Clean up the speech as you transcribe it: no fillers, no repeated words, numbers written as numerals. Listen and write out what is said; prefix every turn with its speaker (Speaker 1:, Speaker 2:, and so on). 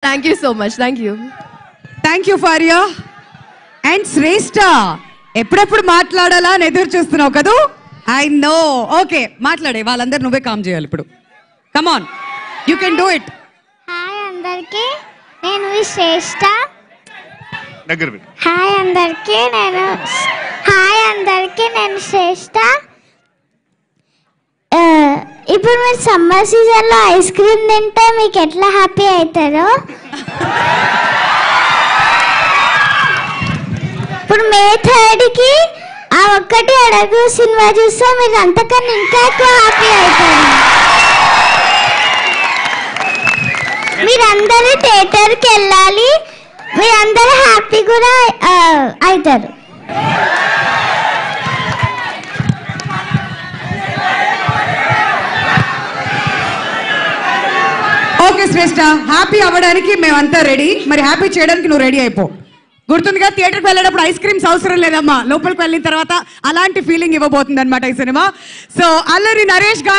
Speaker 1: Thank you so much. Thank you.
Speaker 2: Thank you, Faria. And Shrestha. ఎప్పుడెప్పుడు మాట్లాడాలా అని ఎదురు చూస్తున్నావు కదూ? I know. Okay, మాట్లాడే వాళ్ళందరూ నువ్వే కామ్ చేయాలి ఇప్పుడు. Come on. You can do it.
Speaker 3: Hi అందరికి నేను శ్రేష్ఠ.
Speaker 4: దగ్గర
Speaker 3: హాయ్ అందరికి నేను శ్రేష్ఠ. ఇప్పుడు మీరు సమ్మర్ సీజన్లో ఐస్ క్రీమ్ తింటే మీకు ఎట్లా హ్యాపీ అవుతారో ఇప్పుడు మే 3కి ఆ ఒక్కటి అడుగు సినిమా చూస్తే మీరు అంతకన్నా ఇంకా ఎక్కువ హ్యాపీ అవుతారు. మీరందరూ థియేటర్కి వెళ్ళాలి, మీరందరూ హ్యాపీ కూడా అవుతారు.
Speaker 2: ఓకే శ్రేష్ఠ, హ్యాపీ అవ్వడానికి మేమంతా రెడీ. మరి హ్యాపీ చేయడానికి నువ్వు రెడీ అయిపో. గుర్తుందిగా, థియేటర్కి వెళ్ళేటప్పుడు ఐస్ క్రీమ్స్ అవసరం లేదమ్మా. లోపలికి వెళ్ళిన తర్వాత అలాంటి ఫీలింగ్ ఇవ్వబోతుంది అనమాట ఈ సినిమా. సో అల్లరి నరేష్ గారు